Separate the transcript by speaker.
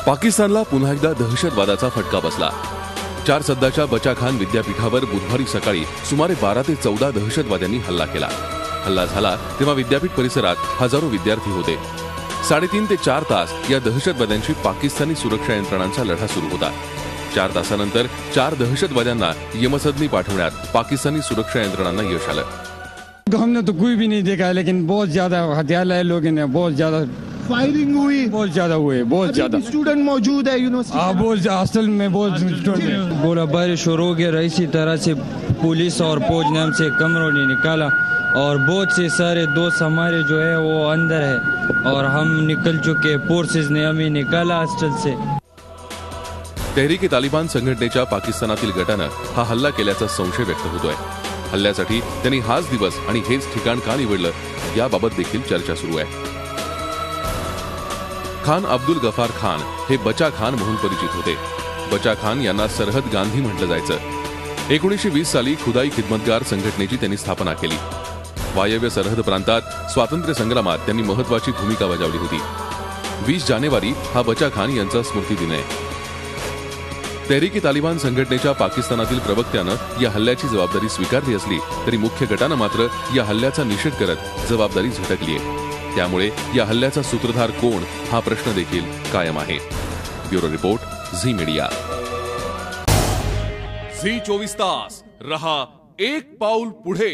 Speaker 1: पाकिस्तानला पुन्हा एकदा दहशतवादाचा फटका बसला। चार सद्दाच्या बचा खान विद्यापीठावर बुधवारी सकाळी सुमारे 12 ते 14 दहशतवाद्यांनी हल्ला केला। हल्ला झाला तेव्हा विद्यापीठ परिसरात हजारो विद्यार्थी होते। 3.5 ते 4 तास या दहशतवाद्यांशी पाकिस्तानी सुरक्षा यंत्रणांचा लढा सुरू होता। 4 तासानंतर 4 दहशतवाद्यांना यमसदनी पाठवण्यात पाकिस्तानी सुरक्षा यंत्रणांना यश आलं।
Speaker 2: हमने तो कोई भी नहीं देखा है, लेकिन बहुत ज्यादा हथियार लाए लोगों ने, बहुत ज्यादा
Speaker 3: फायरिंग हुई,
Speaker 2: बहुत ज्यादा हुए, बहुत ज्यादा
Speaker 3: स्टूडेंट मौजूद है यूनिवर्सिटी।
Speaker 2: बहुत हॉस्टल में बहुत स्टूडेंट।
Speaker 4: पूरा बारिश शुरू हो गया, इसी तरह से पुलिस और फौज ने हमसे कमरों ने निकाला और बहुत से सारे दोस्त हमारे जो है वो अंदर है और हम निकल चुके। फोर्सेस ने हमें निकाला हॉस्टल से।
Speaker 1: तहरीक ए तालिबान संघटनेच्या पाकिस्तानातील गटानं हा हल्ला केल्याचा संशय व्यक्त होतोय। हल्ल्यासाठी त्यांनी हाच दिवस आणि हेच ठिकाण का निवडलं याबाबत देखील चर्चा सुरू आहे। खान अब्दुल गफार खान हे बचा खान म्हणून परिचित होते। बचा खान यांना सरहद गांधी म्हटलं जायचं। 1920 साली खुदाई खिदमतगार संघटनेची त्यांनी स्थापना केली। वायव्य सरहद प्रांतात स्वातंत्र्य संग्रामात त्यांनी महत्वाची भूमिका बजावली होती। 20 जानेवारी हा बचा खान यांचा स्मृती दिन आहे। तहरीक ए तालिबान संघटनेच्या पाकिस्तानातील प्रवक्त्यानं या हल्ल्याची जबाबदारी स्वीकारली असली तरी मुख्य गटानं मात्र या हल्ल्याचा निषेध करत जबाबदारी झटकली आहे। त्यामुळे या हल्ल्याचा सूत्रधार कोण हा प्रश्न देखील कायम आहे। Bureau report, Zee media.
Speaker 5: Zee 24 तास रहा एक पाऊल पुढे।